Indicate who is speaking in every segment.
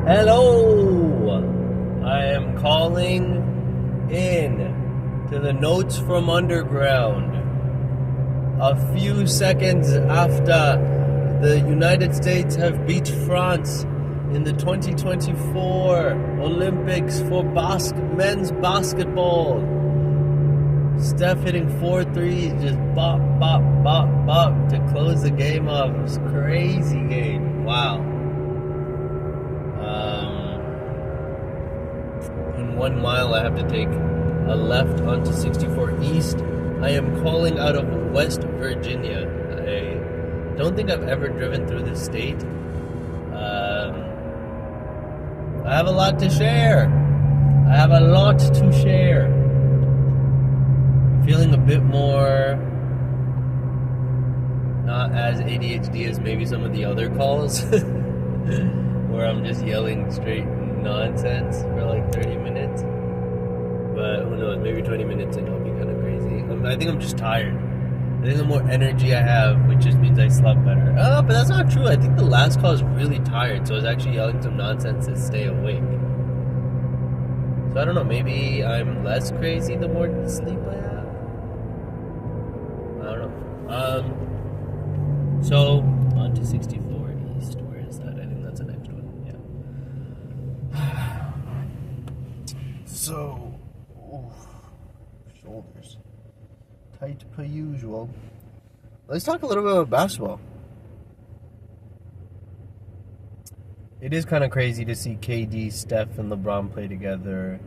Speaker 1: Hello! I am calling in to the Notes from Underground a few seconds after the United States have beat France in the 2024 Olympics for men's basketball. Steph hitting 4 threes, just bop, bop, bop, bop to close the game off. It was a crazy game. Wow. In 1 mile, I have to take a left onto 64 East. I am calling out of West Virginia. I don't think I've ever driven through this state. I have a lot to share. I'm feeling a bit more not as ADHD as maybe some of the other calls where I'm just yelling straight nonsense for like 30 minutes. But who knows, maybe 20 minutes and I'll be kind of crazy. I think I'm just tired. I think the more energy I have, which just means I slept better. But that's not true. I think the last call was really tired, so I was actually yelling some nonsense to stay awake. So I don't know, maybe I'm less crazy the more sleep I have? I don't know. So, on to 64 East. Where is that? I think that's the next one. Yeah. So, shoulders tight per usual. Let's talk a little bit about basketball. It is kind of crazy to see KD, Steph, and LeBron play together.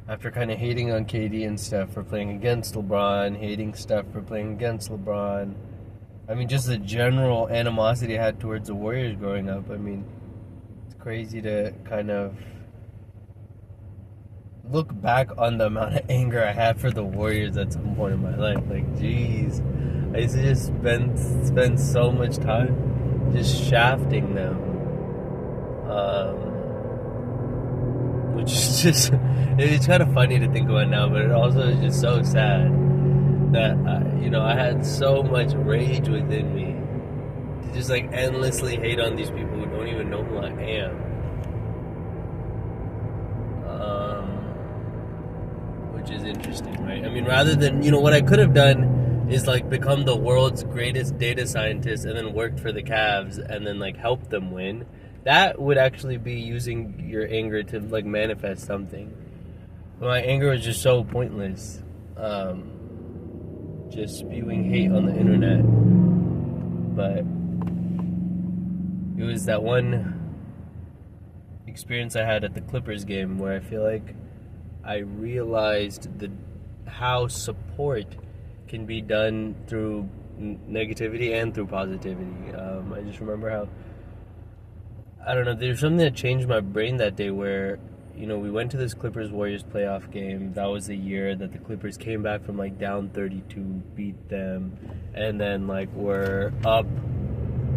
Speaker 1: After kind of hating on KD and Steph for playing against LeBron, hating Steph for playing against LeBron. I mean, just the general animosity I had towards the Warriors growing up. I mean, it's crazy to kind of look back on the amount of anger I had for the Warriors at some point in my life. Like, jeez, I used to just spend so much time just shafting them, which is just, it's kind of funny to think about now, but it also is just so sad that I had so much rage within me to just like endlessly hate on these people who don't even know who I am. Which is interesting, right? I mean, rather than, what I could have done is like become the world's greatest data scientist and then worked for the Cavs and then like help them win. That would actually be using your anger to like manifest something. But my anger was just so pointless. Just spewing hate on the internet. But it was that one experience I had at the Clippers game where I feel like I realized how support can be done through negativity and through positivity. I just remember how, I don't know, there's something that changed my brain that day where, we went to this Clippers-Warriors playoff game. That was the year that the Clippers came back from like down 32, beat them, and then like were up,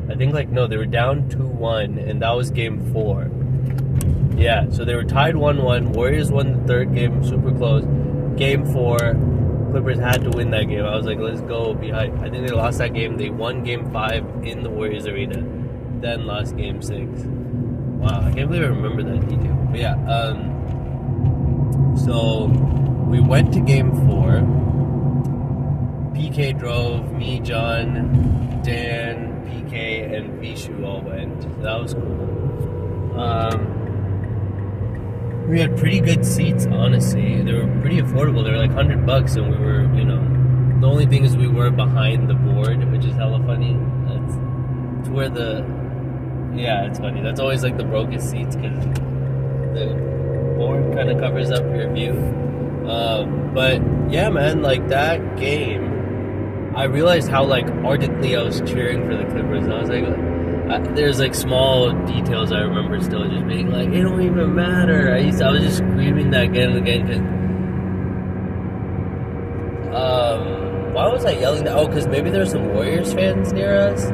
Speaker 1: I think they were down 2-1, and that was game 4. Yeah, so they were tied 1-1. Warriors won the third game, super close. Game 4, Clippers had to win that game. I was like, let's go, be hyped. I think they lost that game. They won game 5 in the Warriors arena, then lost game 6. Wow, I can't believe I remember that detail. But yeah, so we went to game 4. PK drove, me, John, Dan, PK, and Vishu all went. So that was cool. We had pretty good seats, honestly. They were pretty affordable. They were like $100, and we were, the only thing is we were behind the board, which is hella funny. It's where it's funny. That's always like the brokest seats because the board kind of covers up your view. But yeah, man, like that game, I realized how like ardently I was cheering for the Clippers. And I was like, there's like small details I remember still just being like, it don't even matter. I was just screaming that again and again because why was I yelling that? Oh, because maybe there's some Warriors fans near us.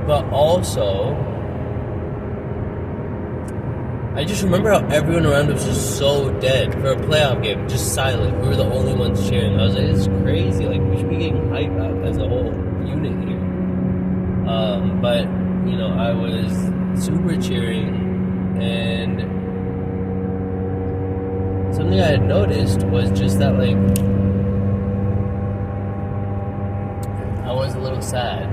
Speaker 1: But also, I just remember how everyone around was just so dead for a playoff game, just silent. We were the only ones cheering. I was like, this is crazy. Like, we should be getting hype out as a whole unit here. But, I was super cheering. And something I had noticed was just that, like, I was a little sad.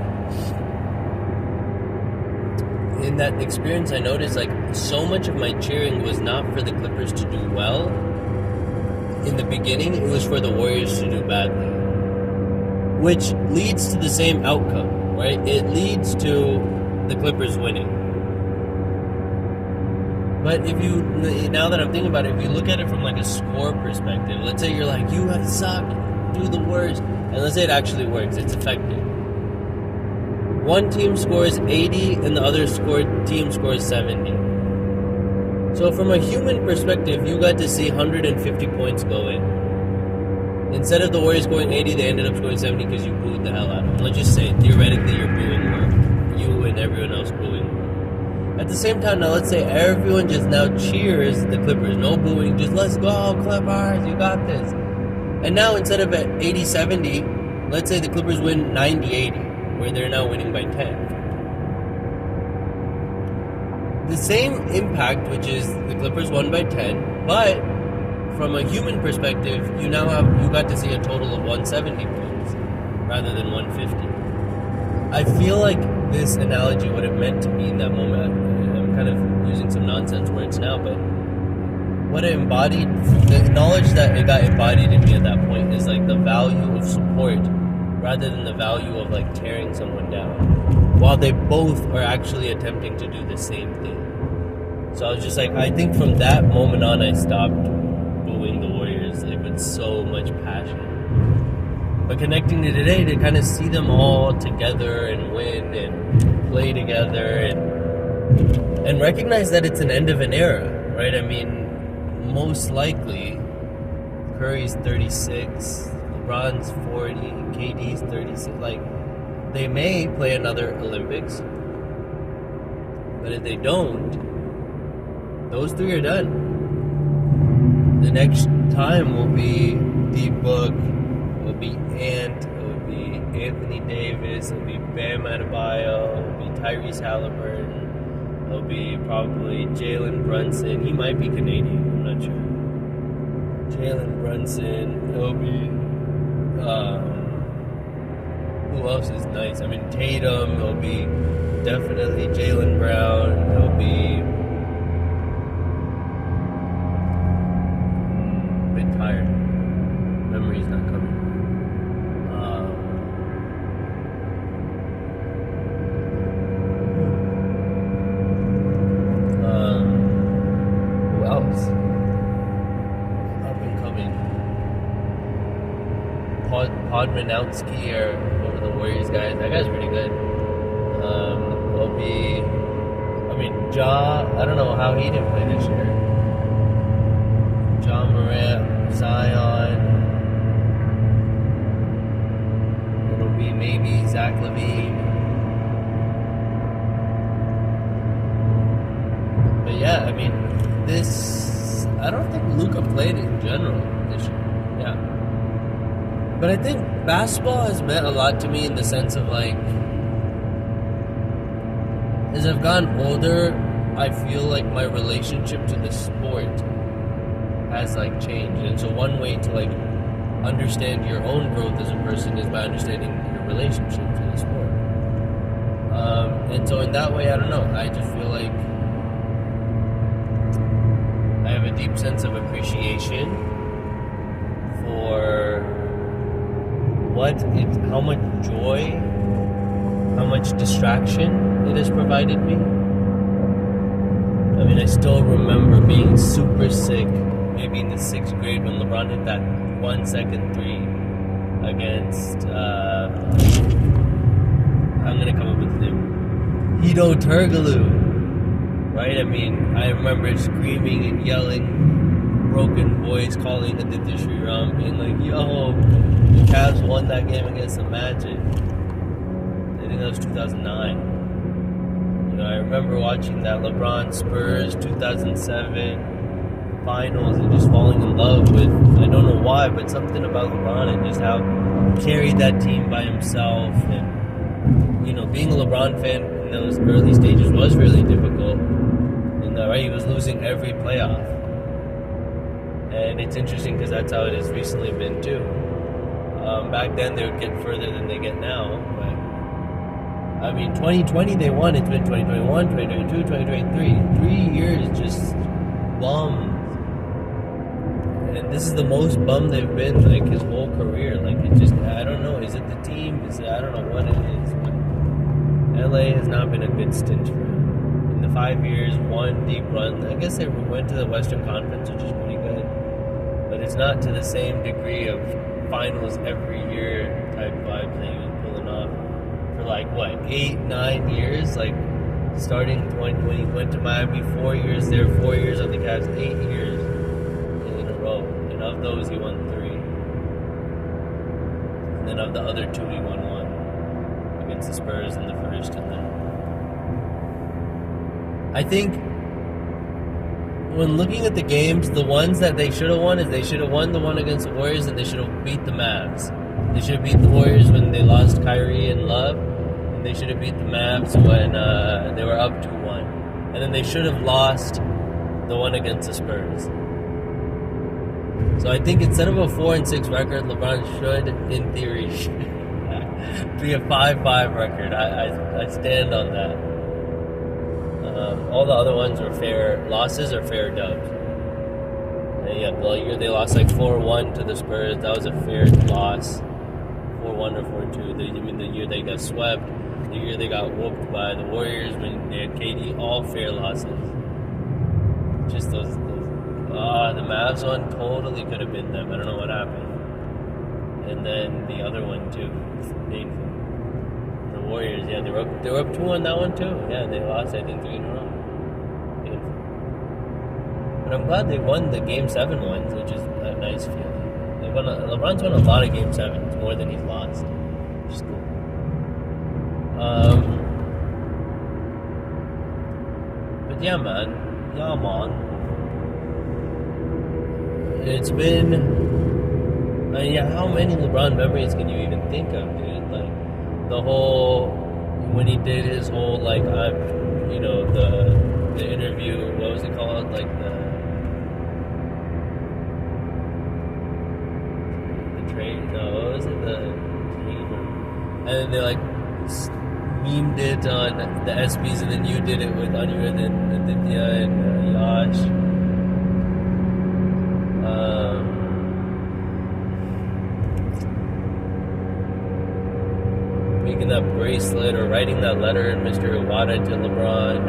Speaker 1: In that experience, I noticed, like, so much of my cheering was not for the Clippers to do well. In the beginning, it was for the Warriors to do badly. Which leads to the same outcome, right? It leads to the Clippers winning. But now that I'm thinking about it, if you look at it from like a score perspective, let's say you're like, you have sucked, do the worst, and let's say it actually works, it's effective. One team scores 80 and the other team scores 70. So from a human perspective, you got to see 150 points go in. Instead of the Warriors scoring 80, they ended up scoring 70 because you booed the hell out of them. Let's just say, theoretically, you're booing more. You and everyone else booing more. At the same time, now let's say everyone just now cheers the Clippers. No booing, just let's go, Clippers, you got this. And now instead of at 80-70, let's say the Clippers win 90-80, where they're now winning by 10. The same impact, which is the Clippers won by 10, but from a human perspective, you got to see a total of 170 points rather than 150. I feel like this analogy, what it meant to me in that moment, I'm kind of using some nonsense words now, but what it embodied, the knowledge that it got embodied in me at that point is like the value of support rather than the value of like tearing someone down, while they both are actually attempting to do the same thing. So I was just like, I think from that moment on, I stopped booing the Warriors like with so much passion. But connecting to today, to kind of see them all together and win and play together and recognize that it's an end of an era, right? I mean, most likely, Curry's 36, LeBron's 40, KD's 36. Like, they may play another Olympics, but if they don't, those three are done. The next time will be D-Book, it will be Ant, it will be Anthony Davis, it will be Bam Adebayo, it will be Tyrese Halliburton, it will be probably Jalen Brunson. He might be Canadian, I'm not sure. Jalen Brunson, it will be, who else is nice? I mean, Tatum, it will be definitely Jaylen Brown, it will be a bit tired. Memory's not coming. Who else? Up and coming. Podmanowski or one of the Warriors guys. That guy's pretty good. Will be. I mean, I don't know how he didn't play this year. Ja Morant, Zion. It'll be maybe Zach LaVine. But yeah, I mean, I don't think Luka played in general this year. Yeah. But I think basketball has meant a lot to me in the sense of like, as I've gotten older, I feel like my relationship to the sport has like changed. And so one way to like understand your own growth as a person is by understanding your relationship to the sport. And so in that way, I don't know, I just feel like I have a deep sense of appreciation for how much joy, how much distraction it has provided me. I mean, I still remember being super sick, maybe in the 6th grade when LeBron hit that 1-second three against, I'm going to come up with the name, Hedo Turkoglu, right? I mean, I remember screaming and yelling, broken voice, calling Aditya Sriram, being like, yo, the Cavs won that game against the Magic. I think that was 2009. You know, I remember watching that LeBron Spurs 2007 finals and just falling in love with, I don't know why, but something about LeBron and just how he carried that team by himself. And, you know, being a LeBron fan in those early stages was really difficult. playoff. And it's interesting because that's how it has recently been too. Back then they would get further than they get now. But I mean, 2020 they won. It's been 2021, 2022, 2023. 3 years just bummed. And this is the most bummed they've been like his whole career. Like it just, I don't know. Is it the team? I don't know what it is. But LA has not been a good stint for him. In the 5 years, one deep run. I guess they went to the Western Conference, which is pretty good. But it's not to the same degree of finals every year type vibe that he was pulling off for like what 8-9 years. Like starting 2020, went to Miami 4 years there, 4 years on the Cavs, 8 years in a row. And of those, he won 3. And then of the other 2, he won 1 against the Spurs in the first. And then I think when looking at the games, the ones that they should have won is they should have won the one against the Warriors and they should have beat the Mavs. They should have beat the Warriors when they lost Kyrie and Love, and they should have beat the Mavs when they were up 2-1. And then they should have lost the one against the Spurs. So I think instead of a 4-6 record, LeBron should, in theory, be a 5-5 record. I stand on that. All the other ones were fair losses or fair dubs. And yeah, the year they lost like 4-1 to the Spurs, that was a fair loss. 4-1 or 4-2. The year they got swept, the year they got whooped by the Warriors when they had KD, all fair losses. Just those the Mavs one totally could have been them. I don't know what happened. And then the other one too, painful. The Warriors, yeah, they were up 2-1 that one too. Yeah, they lost I think 3 in a row. Painful. But I'm glad they won the Game 7 ones, which is a nice feeling. LeBron's won a lot of Game 7s, more than he's lost, which is cool. But yeah, man. It's been... how many LeBron memories can you even think of, dude? Like, the whole... When he did his whole, like, the interview, what was it called? Like, the trade... No, what was it? The trade... And then they, like, memed it on the SBs, and then you did it with Anirudh and Aditya and Yash. Making that bracelet or writing that letter in Mr. Iwata to LeBron,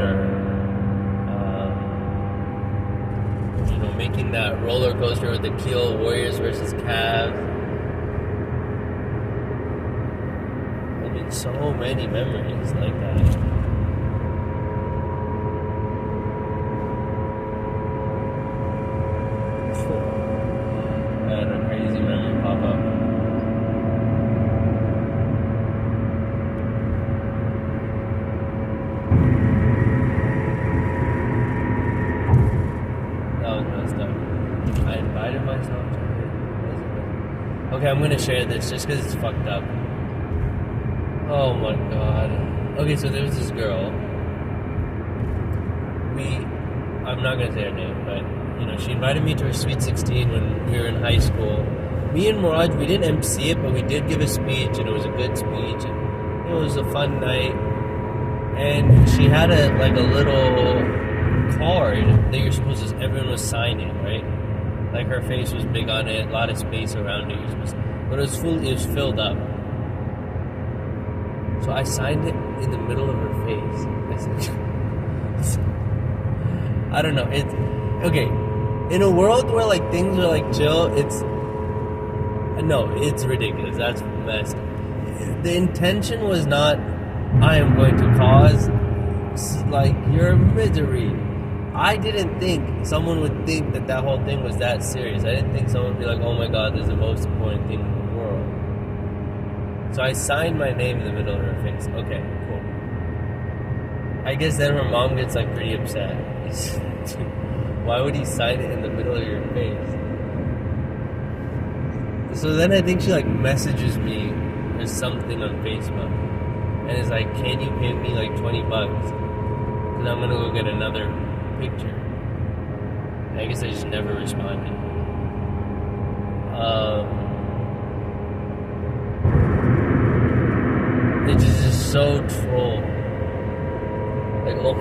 Speaker 1: or making that roller coaster with the Keel Warriors versus Cavs. I mean, so many memories like that. And a crazy memory pop up. That was messed up. I invited myself to it. Okay, I'm gonna share this just because it's fucked up. Oh my god. Okay, so there was this girl. I'm not gonna say her name, but she invited me to her Sweet 16 when we were in high school. Me and Mirage, we didn't MC it, but we did give a speech, and it was a good speech, and it was a fun night. And she had a little card that you're supposed to, everyone was signing, right? Like her face was big on it, a lot of space around it. But it was filled up. So I signed it in the middle of her face. I don't know. It's okay. In a world where like things are like chill, it's ridiculous. That's messed. The intention was not, I am going to cause like your misery. I didn't think someone would think that whole thing was that serious. I didn't think someone would be like, oh my god, this is the most important thing in the world. So I signed my name in the middle of her face. Okay, cool. I guess then her mom gets like pretty upset. Why would he sign it in the middle of your face? So then I think she like messages me or something on Facebook and is like, can you pay me like $20? And I'm gonna go get another picture. I guess I just never responded. It's just so troll. Like, oh,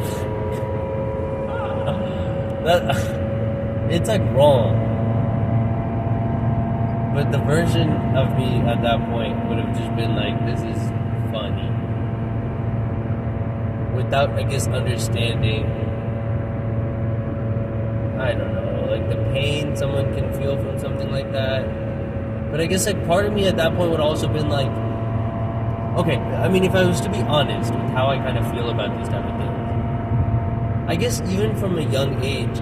Speaker 1: that it's like wrong. But the version of me at that point would have just been like, this is funny. Without, I guess, understanding, I don't know, like the pain someone can feel from something like that. But I guess like part of me at that point would also been like, okay, I mean, if I was to be honest with how I kind of feel about these type of things, I guess even from a young age,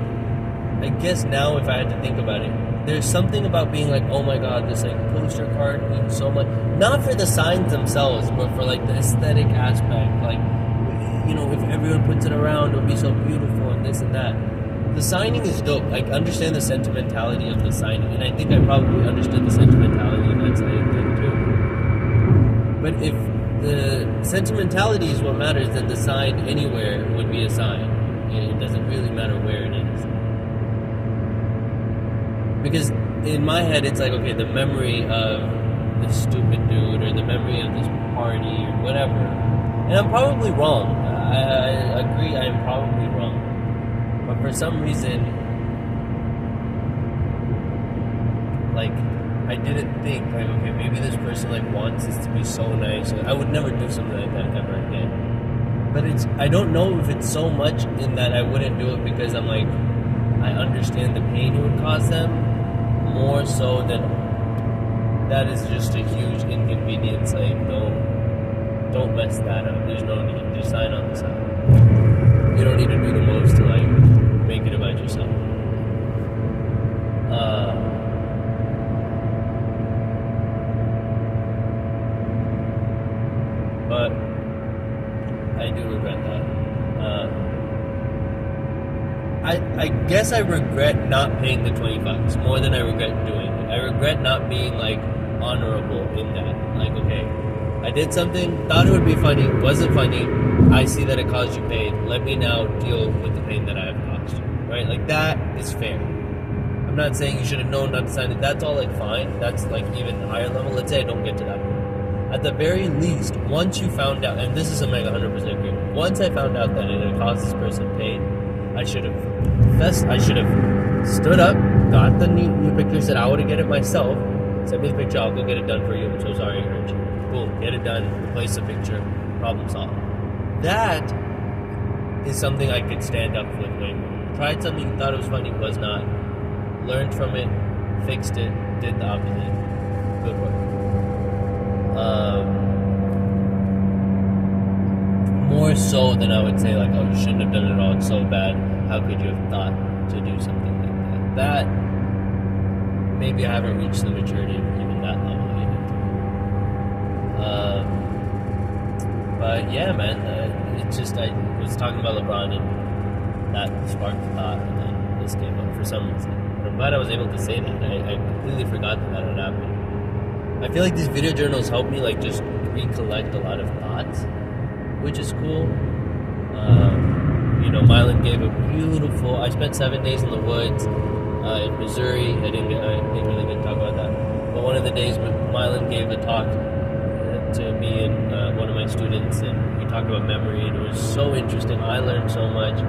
Speaker 1: I guess now if I had to think about it, there's something about being like, oh my god, this like poster card means so much. Not for the signs themselves, but for like the aesthetic aspect. Like, you know, if everyone puts it around, it'll be so beautiful and this and that. The signing is dope. I understand the sentimentality of the signing, and I think I probably understood the sentimentality of that signing thing too. But if the sentimentality is what matters, then the sign anywhere would be a sign. It doesn't really matter where it is. Because in my head, it's like, okay, the memory of this stupid dude, or the memory of this party, or whatever. And I'm probably wrong. I agree, I am probably wrong. But for some reason, like, I didn't think, like, okay, maybe this person, like, wants this to be so nice. I would never do something like that ever again. But I don't know if it's so much in that I wouldn't do it because I'm like, I understand the pain it would cause them, more so than that is just a huge inconvenience. Like, don't mess that up. There's no need. Just sign on the side. You don't need to do the most to like make it about yourself. But I do regret that. I guess I regret not paying the $20 more than I regret doing it. I regret not being like honorable in that. Like, okay, I did something, thought it would be funny, wasn't funny. I see that it caused you pain. Let me now deal with the pain that I have caused you. Right? Like, that is fair. I'm not saying you should have known not to sign it. That's all like fine. That's like even higher level. Let's say I don't get to that point. At the very least, once you found out, and this is something I 100% agree with, once I found out that it had caused this person pain, I should have stood up, got the new picture, said I would have get it myself. Send me the picture, I'll go get it done for you. I'm so sorry I hurt you. Boom, get it done, replace the picture, problem solved. That is something I could stand up with way more. Tried something, thought it was funny, was not. Learned from it, fixed it, did the opposite. Good work. More so than I would say, like, oh, you shouldn't have done it all, it's so bad. How could you have thought to do something like that? That, maybe I haven't reached the maturity of even that level yet. But yeah, man, it's just, I was talking about LeBron and that sparked the thought, and then this came up for some reason. But I'm glad I was able to say that. I completely forgot that had happened. I feel like these video journals help me, like, just recollect a lot of thoughts, which is cool. You know, Mylan gave a beautiful, I spent 7 days in the woods in Missouri. I didn't really get to talk about that. But one of the days, Mylan gave a talk to me and one of my students, and we talked about memory, and it was so interesting. I learned so much.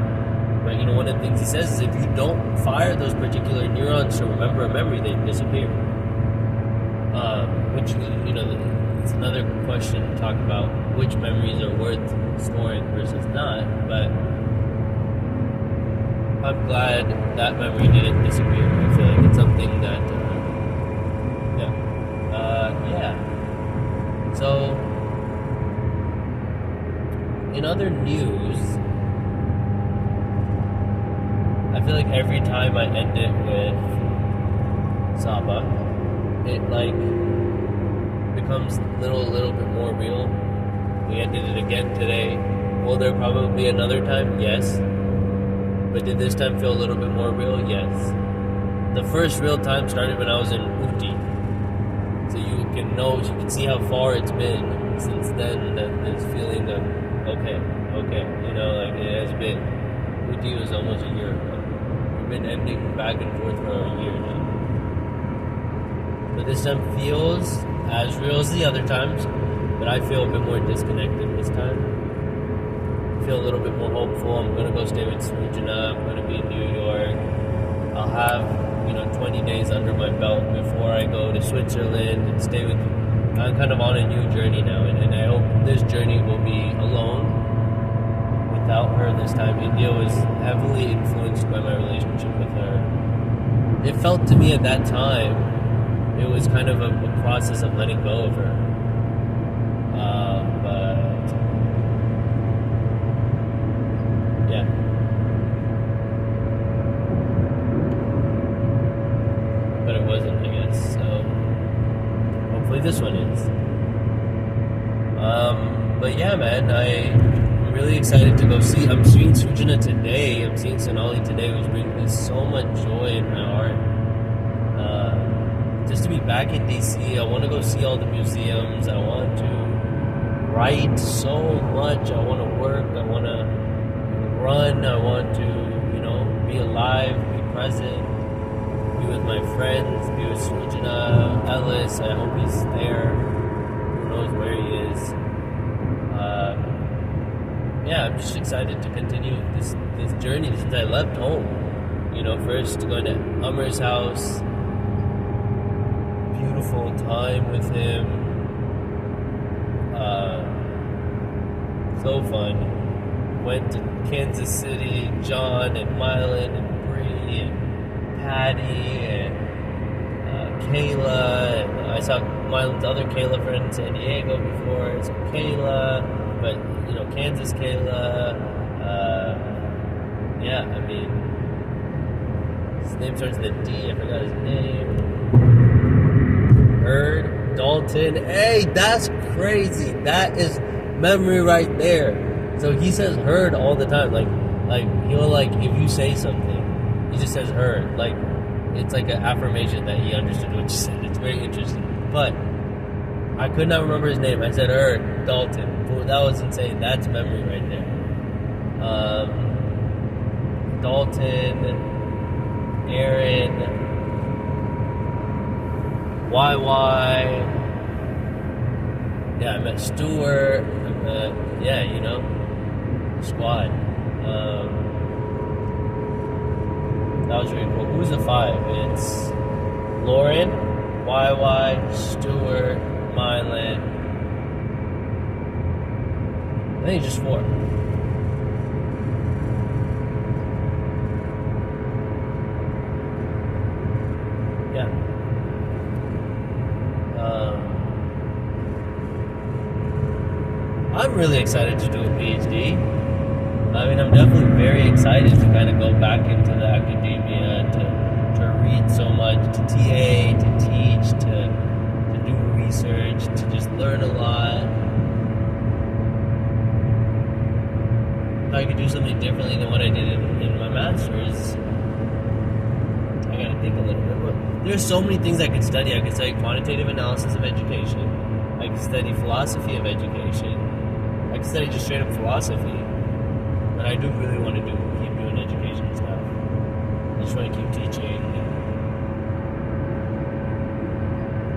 Speaker 1: But, you know, one of the things he says is if you don't fire those particular neurons to remember a memory, they disappear. Which, you know, it's another question to talk about which memories are worth storing versus not, but I'm glad that memory didn't disappear. I feel like it's something that, yeah. So, in other news, I feel like every time I end it with Saba, it like becomes a little bit more real. We ended it again today. Will there probably be another time? Yes. But did this time feel a little bit more real? Yes. The first real time started when I was in Uti. So you can see how far it's been since then. This feeling of, okay, you know, like it has been. Uti was almost a year ago. been ending back and forth for a year now. But this time feels as real as the other times, but I feel a bit more disconnected this time. I feel a little bit more hopeful. I'm gonna go stay with Srujana. I'm gonna be in New York. I'll have 20 days under my belt before I go to Switzerland and stay with. I'm kind of on a new journey now, and I hope this journey will be alone. Without her this time. India was heavily influenced by my relationship with her. It felt to me at that time it was kind of a process of letting go of her. But yeah. But it wasn't, I guess. So hopefully this one is. But yeah, man, I'm really excited to go see. I'm seeing Srujana today. I'm seeing Sonali today, which brings me so much joy in my heart. Just to be back in DC, I want to go see all the museums. I want to write so much. I want to work. I want to run. I want to, be alive, be present, be with my friends, be with Srujana, Ellis. I hope he's there. Who knows where he is? Yeah, I'm just excited to continue this journey since I left home. First going to Amar's house, beautiful time with him, so fun. Went to Kansas City, John and Mylan and Bree and Patty and Kayla, and I saw Mylan's other Kayla friend in San Diego before, so Kayla, but Kansas Kayla, his name starts with a D, I forgot his name. Herd, Dalton, hey, that's crazy, that is memory right there. So he says Herd all the time, like he'll if you say something, he just says Herd, it's like an affirmation that he understood what you said. It's very interesting, but I could not remember his name. I said Herd, Dalton. That was insane. That's memory right there. Dalton, Aaron, YY. Yeah, I met Stuart. I met, squad. That was really cool. Who's the five? It's Lauren, YY, Stuart, Mylan. I think it's just four. Yeah. I'm really excited to do a PhD. I'm definitely very excited to kind of go back into the academia, to read so much, to TA, to teach, to do research, to just learn a lot. If I could do something differently than what I did in my master's, I gotta think a little bit. But there's so many things I could study. I could study quantitative analysis of education. I could study philosophy of education. I could study just straight up philosophy. But I do really want to keep doing education stuff. I just want to keep teaching and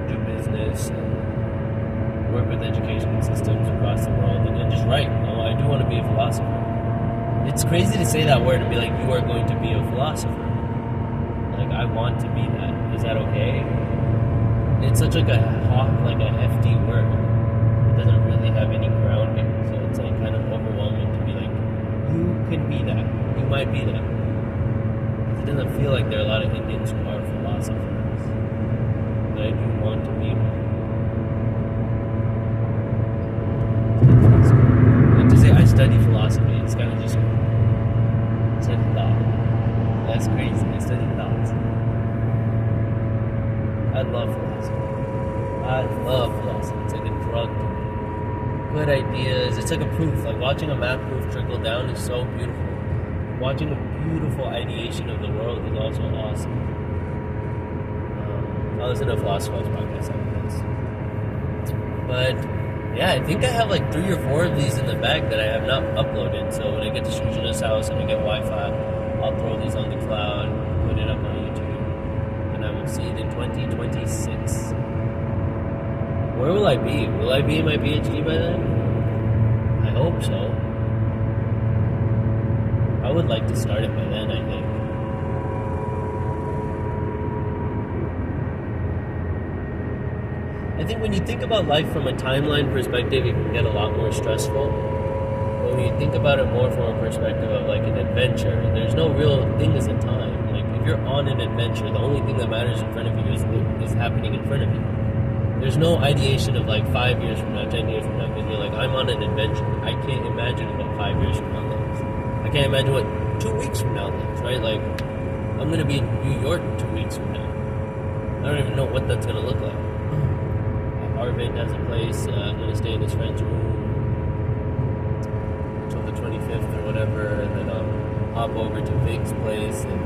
Speaker 1: do business and work with education systems across the world and just write. I do want to be a philosopher. It's crazy to say that word and be like, you are going to be a philosopher. I want to be that. Is that okay? It's such a hefty word. It doesn't really have any grounding, so it's kind of overwhelming to be like, you can be that. You might be that. It doesn't feel like there are a lot of Indians who are philosophers. But I do want to be one. Like to say I study philosophy, it's kind of just study thought. That's crazy. I study thoughts. I love philosophy. It's like a drug to me. Good ideas. It's like a proof. Like watching a math proof trickle down is so beautiful. Watching a beautiful ideation of the world is also awesome. I listen to a philosopher's podcast like this. But yeah, I think I have 3 or 4 of these in the bag that I have not uploaded. So when I get to Srujana's house and I get Wi-Fi, I'll throw these on the cloud, put it up on YouTube, and I will see it in 2026. Where will I be? Will I be in my PhD by then? I hope so. I would like to start it by then, I think. I think when you think about life from a timeline perspective, it can get a lot more stressful. But when you think about it more from a perspective of like an adventure, there's no real thing as a time. Like if you're on an adventure, the only thing that matters in front of you is happening in front of you. There's no ideation of like 5 years from now, 10 years from now, because you're like, I'm on an adventure. I can't imagine what 5 years from now looks. I can't imagine what 2 weeks from now looks, right? Like, I'm going to be in New York 2 weeks from now. I don't even know what that's going to look like. Arvind has a place. I'm going to stay in his friend's room until the 25th or whatever, and then I'll hop over to Vic's place, and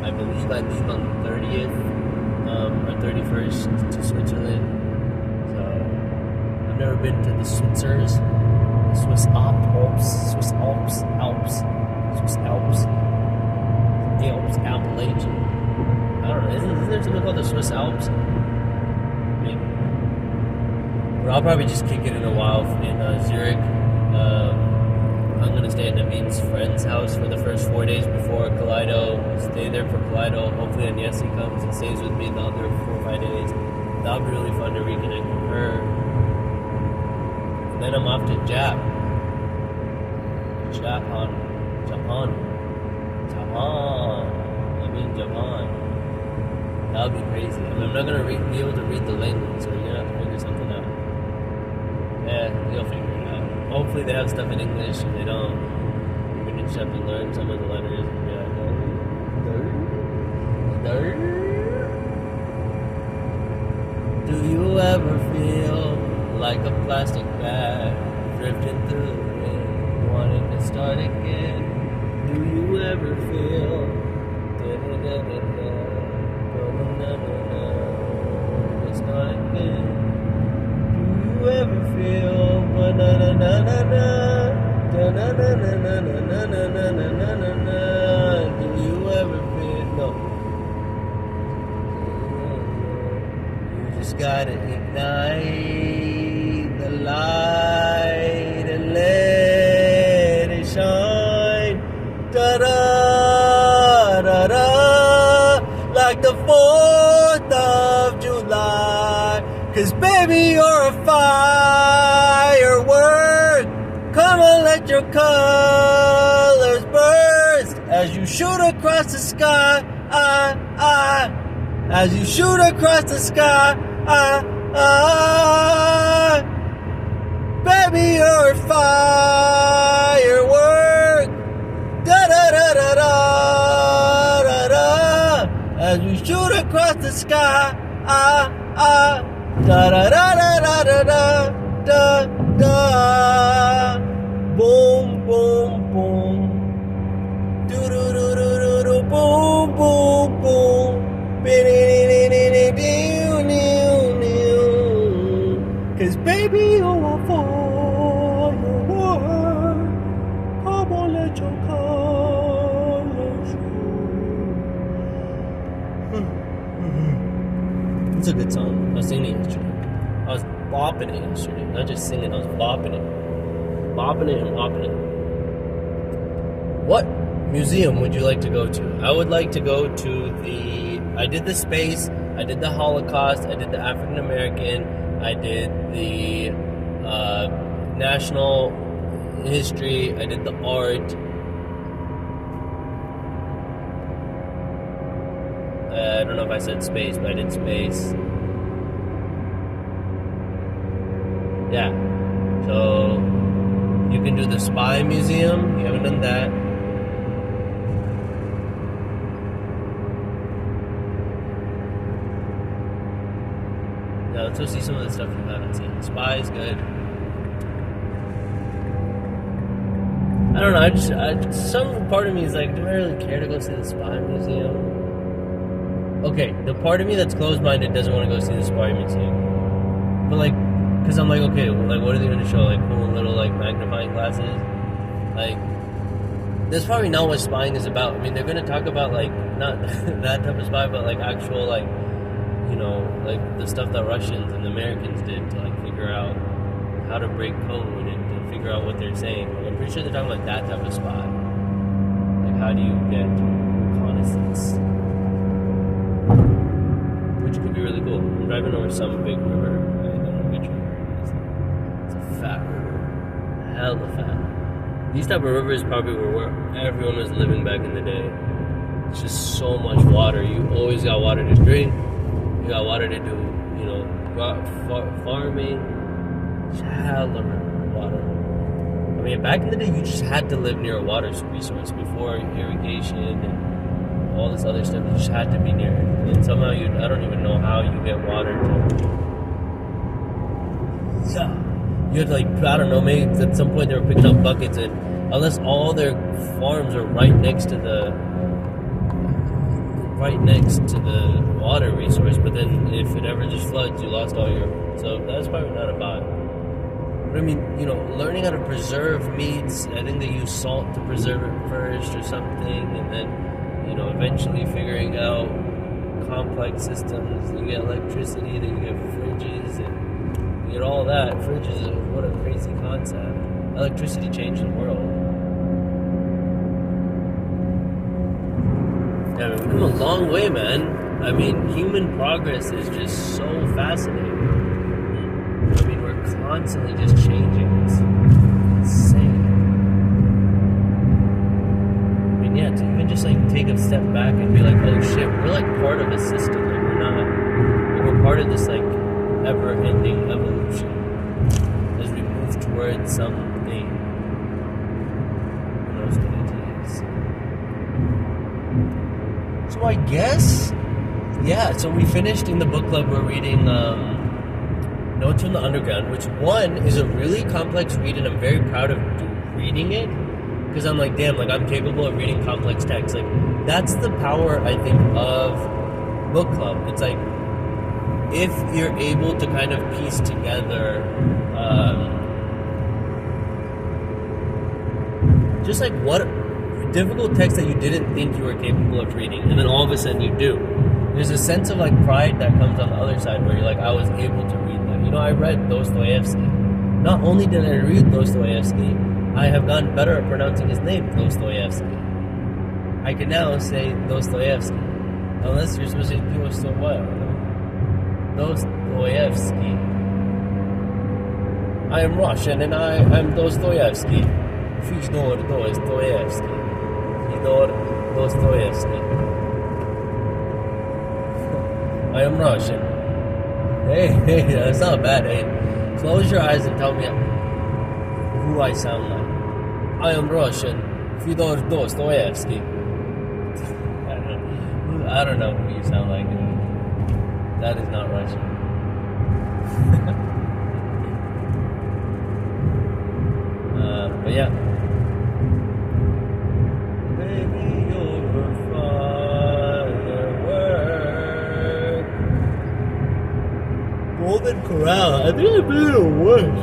Speaker 1: I believe I leave on the 30th or 31st to Switzerland. I've never been to the Switzers, Swiss Alps, Appalachian. I don't know. Isn't there something called the Swiss Alps? Maybe. But I'll probably just kick it in a while in Zurich. I'm gonna stay at Naveen's friend's house for the first 4 days before Kaleido. Stay there for Kaleido. Hopefully, Agnieszka comes and stays with me the other 4 or 5 days. That'll be really fun to reconnect with her. Then I'm off to Japan. That would be crazy. I mean, I'm not gonna be able to read the language, so you're gonna have to figure something out. Yeah, you'll figure it out. Hopefully they have stuff in English. If they don't, we can just have to learn some of the letters and be like, do you ever feel like a plastic bag drifting through the wind, wanting to start again? Do you ever feel start again? Do you ever feel do you ever feel you just gotta ignite the light and let it shine. Da-da, da-da, like the 4th of July. 'Cause baby, you're a firework. Come on, let your colors burst as you shoot across the sky. As you shoot across the sky. Baby, you're a firework. Da da da da da da da. As we shoot across the sky. Da da da da da da da da. Boom boom boom. Do do do do do do. Boom boom boom. Cause baby, you're a firework. Come on, let your colors show. It's a good song. I was singing it yesterday. I was bopping it yesterday. Not just singing, I was bopping it. Bopping it and bopping it. What museum would you like to go to? I would like to go to I did the space, I did the Holocaust, I did the African American, I did the national history, I did the art. I don't know if I said space, but I did space. Yeah. So you can do the Spy Museum. You haven't done that. Now let's go see some of the stuff you haven't seen. Spy is good. I don't know. Some part of me is like, do I really care to go see the Spy Museum? Okay, the part of me that's closed-minded doesn't want to go see the Spy Museum. But like, because I'm like, okay, well, like, what are they going to show? Like, cool little, like, magnifying glasses? Like, that's probably not what spying is about. I mean, they're gonna talk about like not that type of spy, but like actual like like the stuff that Russians and Americans did to like figure out how to break code and to figure out what they're saying. I'm pretty sure they're talking about that type of spy. Like how do you get reconnaissance, which could be really cool. I'm driving over some big river. I don't know which river it is. It's a fat river, hella fat. These type of rivers probably were where everyone was living back in the day. It's just so much water. You always got water to drink. You got water to do, farming. Just hella water. I mean, back in the day, you just had to live near a water resource before irrigation and all this other stuff. You just had to be near it. And somehow I don't even know how you get water to. Yeah. You had I don't know, maybe at some point they were picking up buckets, and unless all their farms are right next to the water resource, but then if it ever just floods, you lost all your. So that's probably not a bot. But I mean, learning how to preserve meats. I think they use salt to preserve it first or something, and then eventually figuring out complex systems. You get electricity, then you get fridges and. You get all that. Fridges, what a crazy concept. Electricity changed the world. Yeah, we've come a long way, man. I mean, human progress is just so fascinating. I mean, we're constantly just changing. It's insane. I mean, yeah, to even just take a step back and be like, oh shit, we're part of a system. We're part of this ever-ending evolution as we move towards something. Who knows what it is? So I guess, yeah. So we finished in the book club. We're reading Notes from the Underground, which one is a really complex read, and I'm very proud of reading it because I'm like, damn, I'm capable of reading complex text. That's the power, I think, of book club. It's if you're able to kind of piece together just what difficult text that you didn't think you were capable of reading, and then all of a sudden you do. There's a sense of pride that comes on the other side where you're I was able to read that. I read Dostoevsky. Not only did I read Dostoevsky, I have gotten better at pronouncing his name, Dostoevsky. I can now say Dostoevsky. Unless you're supposed to do it so well. Dostoevsky. I am Russian and I'm Dostoevsky. Fyodor Dostoevsky. Fyodor Dostoevsky. I am Russian. Hey, that's not bad. Hey, close your eyes and tell me who I sound like. I am Russian. Fyodor Dostoevsky. I don't know who you sound like. That is not Russian. But yeah. Baby, you're a firework. Golden Corral. I think I've been to worse.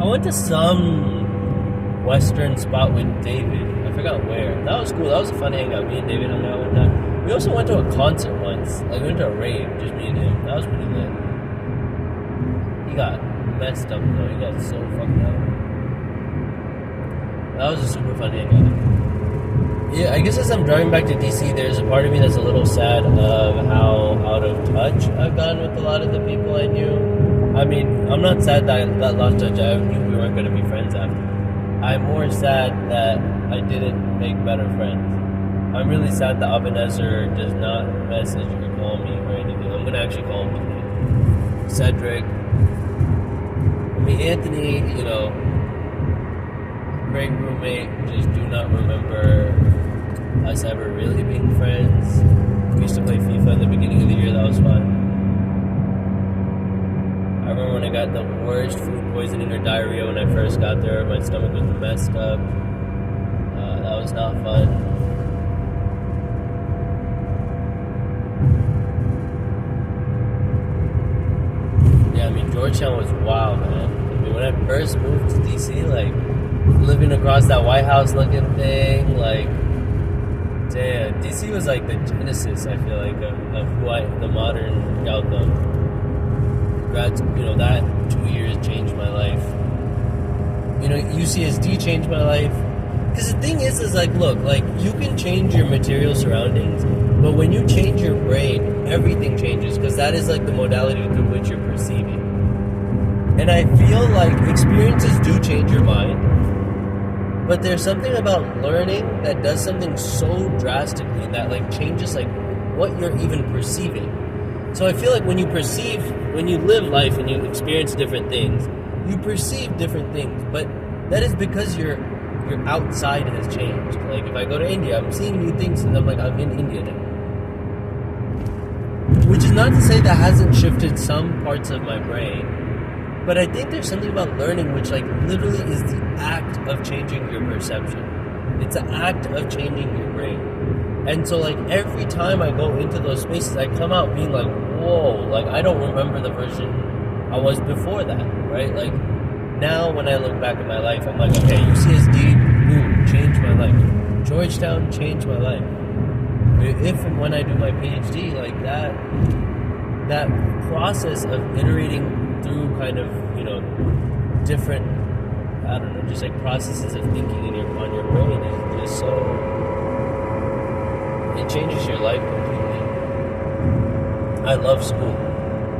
Speaker 1: I went to some western spot with David. I forgot where. That was cool. That was a fun hangout. Me and David hung out one time. We also went to a concert once. We went to a rave, just me and him. That was pretty lit. He got messed up though. He got so fucked up. That was a super fun hangout. Yeah, I guess as I'm driving back to DC, there's a part of me that's a little sad of how out of touch I've gotten with a lot of the people I knew. I mean, I'm not sad that I got lost touch. I knew we weren't going to be friends after. I'm more sad that I didn't make better friends. I'm really sad that Ebenezer does not message or call me or anything. I'm going to actually call him today. Cedric. I mean, Anthony, great roommate. Just do not remember us ever really being friends. We used to play FIFA at the beginning of the year. That was fun. I remember when I got the worst food poisoning or diarrhea when I first got there. My stomach was messed up. That was not fun. Yeah, I mean, Georgetown was wild, man. I mean, when I first moved to DC, living across that White House looking thing, like, damn, DC was like the genesis, I feel like, of who the modern Gautam. That 2 years changed my life. UCSD changed my life. Because the thing is like, look, like, you can change your material surroundings, but when you change your brain, everything changes, because that is like the modality through which you're perceiving. And I feel like experiences do change your mind, but there's something about learning that does something so drastically that like changes like what you're even perceiving. So I feel like when you live life and you experience different things, you perceive different things, but that is because your outside has changed. Like, if I go to India, I'm seeing new things, and I'm like, I'm in India now. Which is not to say that hasn't shifted some parts of my brain, but I think there's something about learning which, like, literally is the act of changing your perception. It's an act of changing your brain. And so, like, every time I go into those spaces, I come out being like, whoa, like, I don't remember the version I was before that, right? Like, now when I look back at my life, I'm like, okay, UCSD, boom, changed my life. Georgetown changed my life. If and when I do my PhD, like, that process of iterating through kind of, different, I don't know, just like processes of thinking on your brain is just so, it changes your life completely. I love school.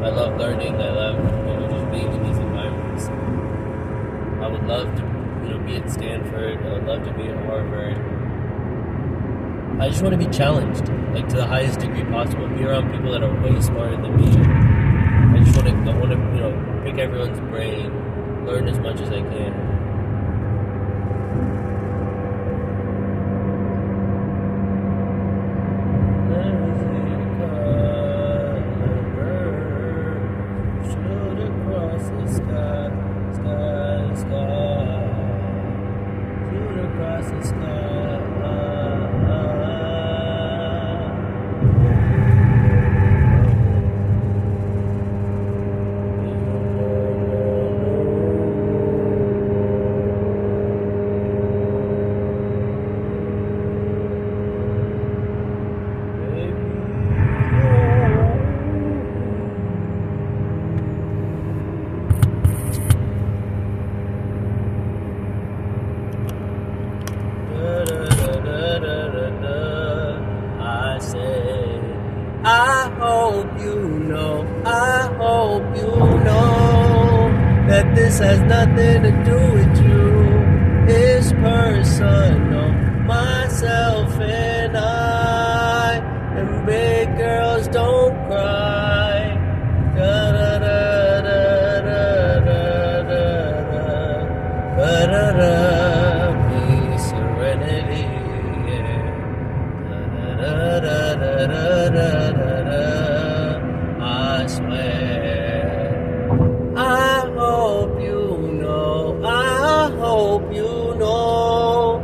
Speaker 1: I love learning. I love, just being in these environments. I would love to, be at Stanford. I would love to be at Harvard. I just want to be challenged, like, to the highest degree possible. Be around people that are way smarter than me. I want to, pick everyone's brain, learn as much as I can. This has nothing to do with you. It's personal. Myself and I. And big girls don't cry. Da da da da da da da da da. Peace, serenity. Da da da da da da da. I swear. I hope you know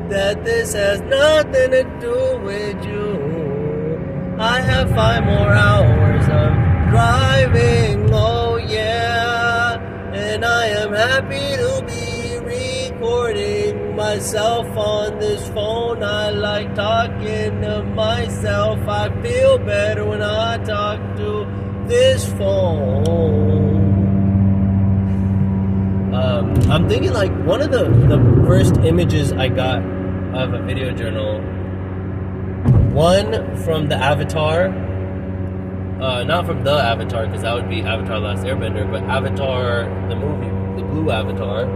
Speaker 1: that this has nothing to do with you. I have 5 more hours of driving, oh yeah, and I am happy to be recording myself on this phone. I like talking to myself. I feel better when I talk to this phone. I'm thinking, like, one of the first images I got of a video journal, one from the Avatar, not from the Avatar, because that would be Avatar Last Airbender, but Avatar, the movie, the blue Avatar,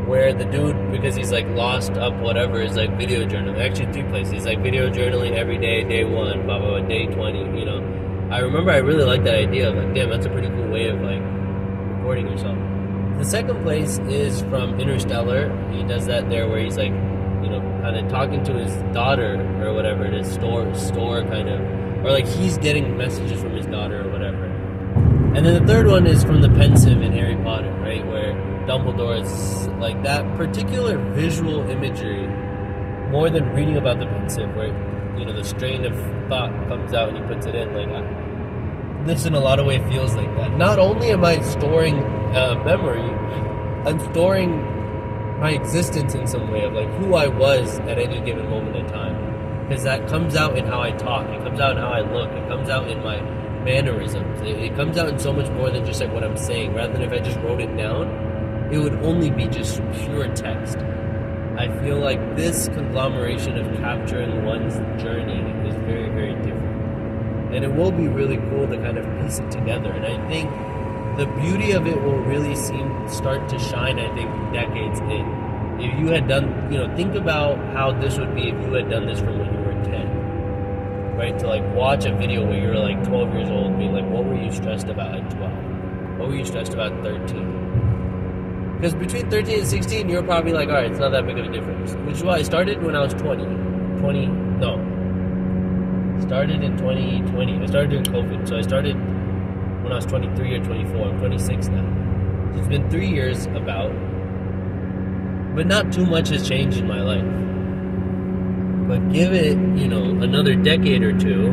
Speaker 1: where the dude, because he's like lost up whatever, is like video journaling. Actually, 3 places. He's like video journaling every day, day 1, blah, blah, blah, day 20, I remember I really liked that idea of, like, damn, that's a pretty cool way of, like, recording yourself. The second place is from Interstellar. He does that there where he's like, kind of talking to his daughter or whatever it is, store kind of, or like he's getting messages from his daughter or whatever. And then the third one is from the Pensieve in Harry Potter, right, where Dumbledore is like that particular visual imagery, more than reading about the Pensieve, where the strain of thought comes out and he puts it in. Like, this in a lot of ways feels like that. Not only am I storing memory, I'm storing my existence in some way of like who I was at any given moment in time. Because that comes out in how I talk, it comes out in how I look, it comes out in my mannerisms. It comes out in so much more than just like what I'm saying. Rather than if I just wrote it down, it would only be just pure text. I feel like this conglomeration of capturing one's journey is very, very different. And it will be really cool to kind of piece it together. And I think the beauty of it will really start to shine, I think, decades in. If you had done, think about how this would be if you had done this from when you were 10. Right? To like watch a video where you're like 12 years old, being like, what were you stressed about at 12? What were you stressed about at 13? Because between 13 and 16, you're probably like, alright, it's not that big of a difference. Which is why I started when I was 20. Started in 2020. I started during COVID. So I started when I was 23 or 24. I'm 26 now. So it's been 3 years about. But not too much has changed in my life. But give it, another decade or two,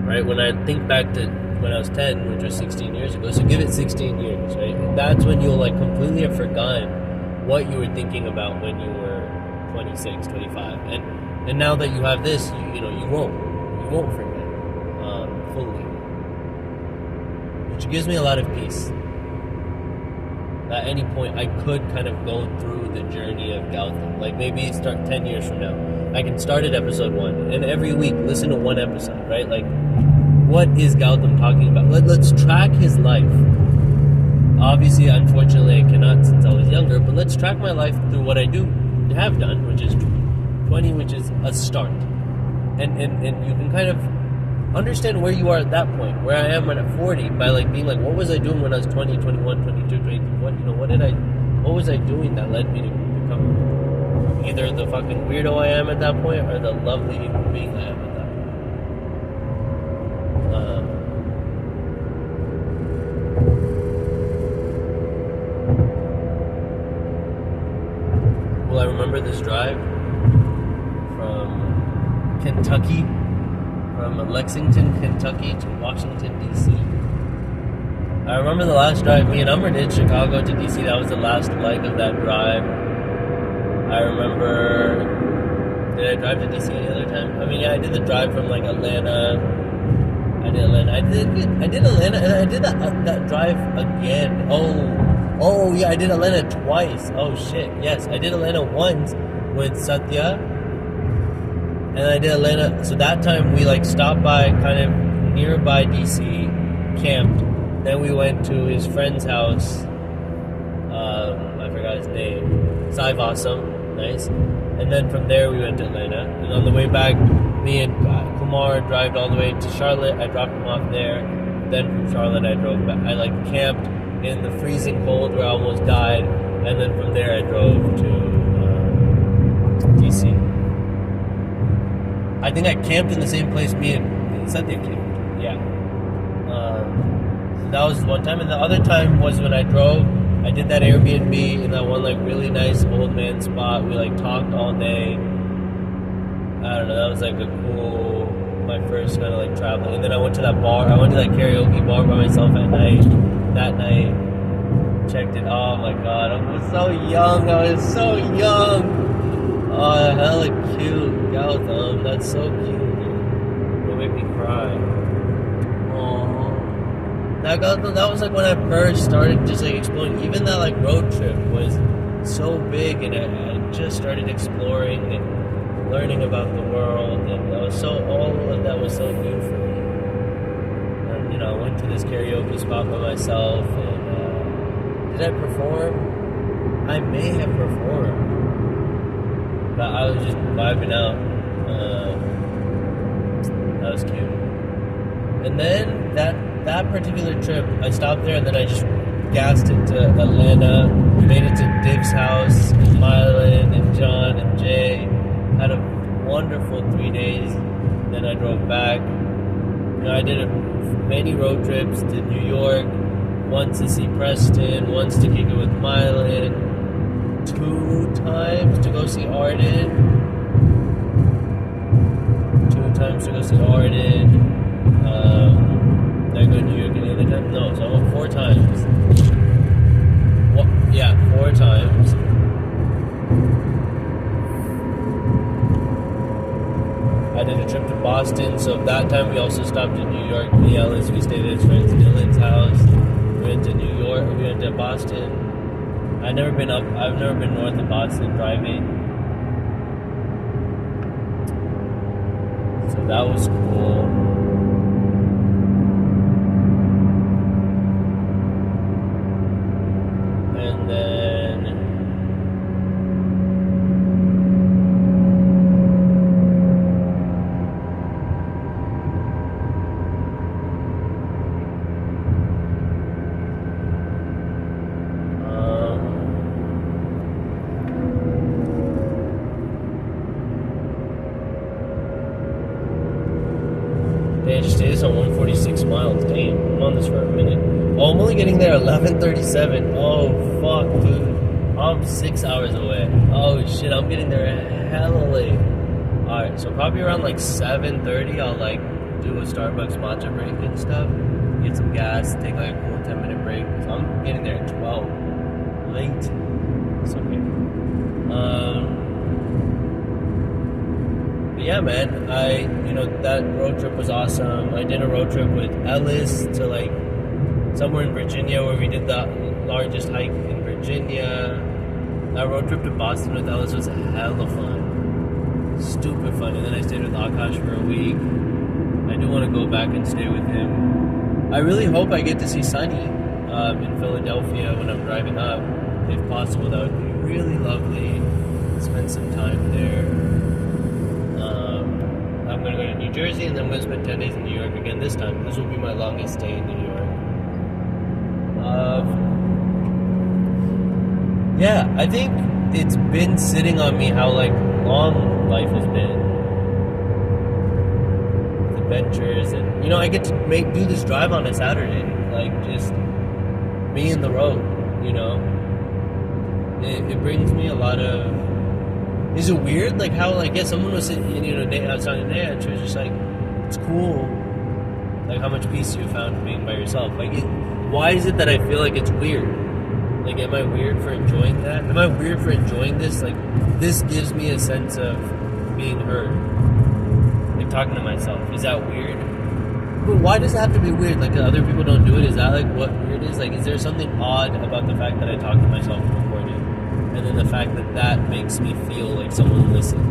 Speaker 1: right? When I think back to when I was 10, which was 16 years ago, so give it 16 years, right? And that's when you'll like completely have forgotten what you were thinking about when you were 26, 25. And now that you have this, you won't forget fully. Which gives me a lot of peace. At any point, I could kind of go through the journey of Gautam. Like maybe start 10 years from now. I can start at episode 1, and every week listen to one episode, right? Like, what is Gautam talking about? Let's track his life. Obviously, unfortunately, I cannot since I was younger, but let's track my life through what I have done, which is 20, which is a start. And you can kind of understand where you are at that point, where I am when at 40, by like being like, what was I doing when I was 20, 21, 22, 23? What was I doing that led me to become either the fucking weirdo I am at that point or the lovely human being I am at that point? Will I remember this drive from Kentucky? From Lexington, Kentucky to Washington, D.C. I remember the last drive me and Umar did, Chicago to D.C. That was the last leg of that drive. I remember... Did I drive to D.C. any other time? I mean, yeah, I did the drive from, like, Atlanta. I did Atlanta, and I did that drive again. Oh, yeah, I did Atlanta twice. Oh, shit, yes. I did Atlanta once with Satya. And I did Atlanta, so that time we like stopped by kind of nearby DC, camped. Then we went to his friend's house. I forgot his name. Saivasam, nice. And then from there we went to Atlanta. And on the way back, me and Kumar drove all the way to Charlotte. I dropped him off there. Then from Charlotte I drove back. I like camped in the freezing cold where I almost died. And then from there I drove to DC. I think I camped in the same place me and Satya camped. Yeah. That was one time. And the other time was when I drove. I did that Airbnb in that one like really nice old man spot. We like talked all day. I don't know. That was like my first kind of like travel. And then I went to that bar. I went to that karaoke bar by myself at night. That night. Checked it. Oh my god. I was so young. Oh, hella cute, Gautam. That's so cute. It'll make me cry. Aww. That was like when I first started just like exploring. Even that like road trip was so big, and I just started exploring and learning about the world, and all of that was so new for me. And I went to this karaoke spot by myself, and did I perform? I may have performed. But I was just vibing out. That was cute. And then that particular trip, I stopped there and then I just gassed into Atlanta, made it to Div's house, and Mylan, and John, and Jay. Had a wonderful 3 days. Then I drove back. I did many road trips to New York, once to see Preston, once to kick it with Mylan. 2 times to go see Arden. 2 times to go see Arden. Did I go to New York any other time? No, so I went 4 times. 4 times. I did a trip to Boston. So that time we also stopped in New York. Me, Ellis, we stayed at his friend Dylan's house. We went to New York. We went to Boston. I've never been north of Boston driving. So that was cool. And then it just is on 146 miles. Damn, I'm on this for a minute. Oh, I'm only getting there 11:37. Oh, fuck, dude. I'm 6 hours away. Oh, shit, I'm getting there hella late. Alright, so probably around like 7:30, I'll like do a Starbucks matcha break and stuff. Get some gas, take like a cool 10-minute break. So I'm getting there at 12. Late. It's okay. But yeah, man, that road trip was awesome. I did a road trip with Ellis to like somewhere in Virginia where we did the largest hike in Virginia. That road trip to Boston with Ellis was hella fun. Super fun. And then I stayed with Akash for a week. I do want to go back and stay with him. I really hope I get to see Sunny in Philadelphia when I'm driving up. If possible, that would be really lovely. Spend some time there. I'm going to go to New Jersey, and then I'm going to spend 10 days in New York again this time. This will be my longest stay in New York. Yeah, I think it's been sitting on me how, like, long life has been. With adventures, and, I get to do this drive on a Saturday. Like, just me in the road, It brings me a lot of... Is it weird, like, how, like, yeah, someone was sitting, I was talking to Naya, and she was just like, it's cool, like, how much peace you found being by yourself. Like, why is it that I feel like it's weird? Like, am I weird for enjoying that? Am I weird for enjoying this? Like, this gives me a sense of being heard. Like, talking to myself. Is that weird? But why does it have to be weird? Like, other people don't do it? Is that, like, what weird is? Like, is there something odd about the fact that I talk to myself and record it? And then the fact that makes me feel like someone listened.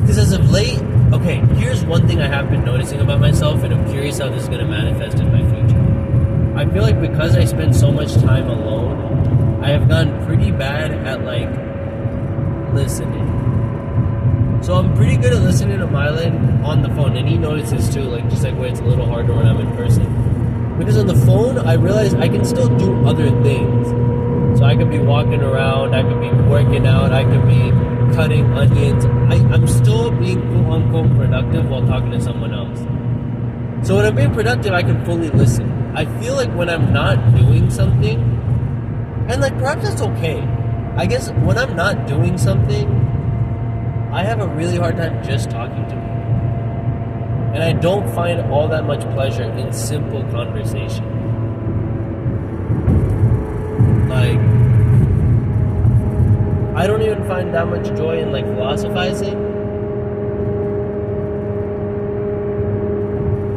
Speaker 1: Because as of late, okay, here's one thing I have been noticing about myself, and I'm curious how this is going to manifest in my future. I feel like because I spend so much time alone, I have gotten pretty bad at, like, listening. So I'm pretty good at listening to Mylan on the phone, and he notices too, like, just like where it's a little harder when I'm in person. Because on the phone, I realize I can still do other things. So I could be walking around, I could be working out, I could be cutting onions. I'm still being quote-unquote productive while talking to someone else. So when I'm being productive, I can fully listen. I feel like when I'm not doing something, and like perhaps that's okay. I guess when I'm not doing something, I have a really hard time just talking to people. And I don't find all that much pleasure in simple conversation. Like, I don't even find that much joy in, like, philosophizing.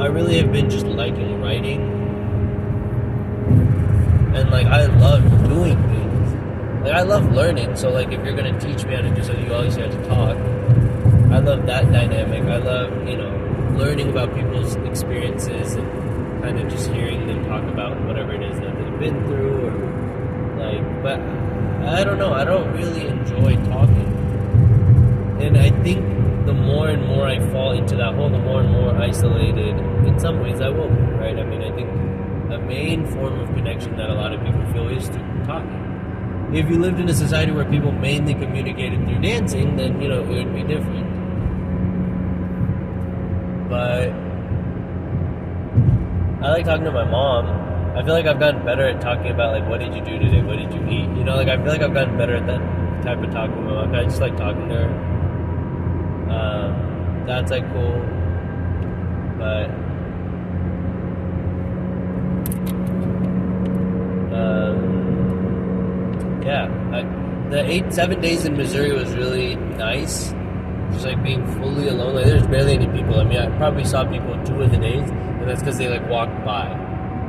Speaker 1: I really have been just liking writing. And, like, I love doing things. Like, I love learning. So, like, if you're going to teach me how to do something, you always have to talk. I love that dynamic. I love, learning about people's experiences and kind of just hearing them talk about whatever it is that they've been through or... but I don't know, I don't really enjoy talking. And I think the more and more I fall into that hole, the more and more isolated, in some ways I will be, right? I mean, I think a main form of connection that a lot of people feel is through talking. If you lived in a society where people mainly communicated through dancing, then, it would be different. But I like talking to my mom. I feel like I've gotten better at talking about, like, what did you do today? What did you eat? I feel like I've gotten better at that type of talking. I just like talking to her. That's, like, cool. But, yeah. The 7 days in Missouri was really nice. just like being fully alone. Like there's barely any people. I mean, I probably saw people 2 of the days, and that's because they like walked by.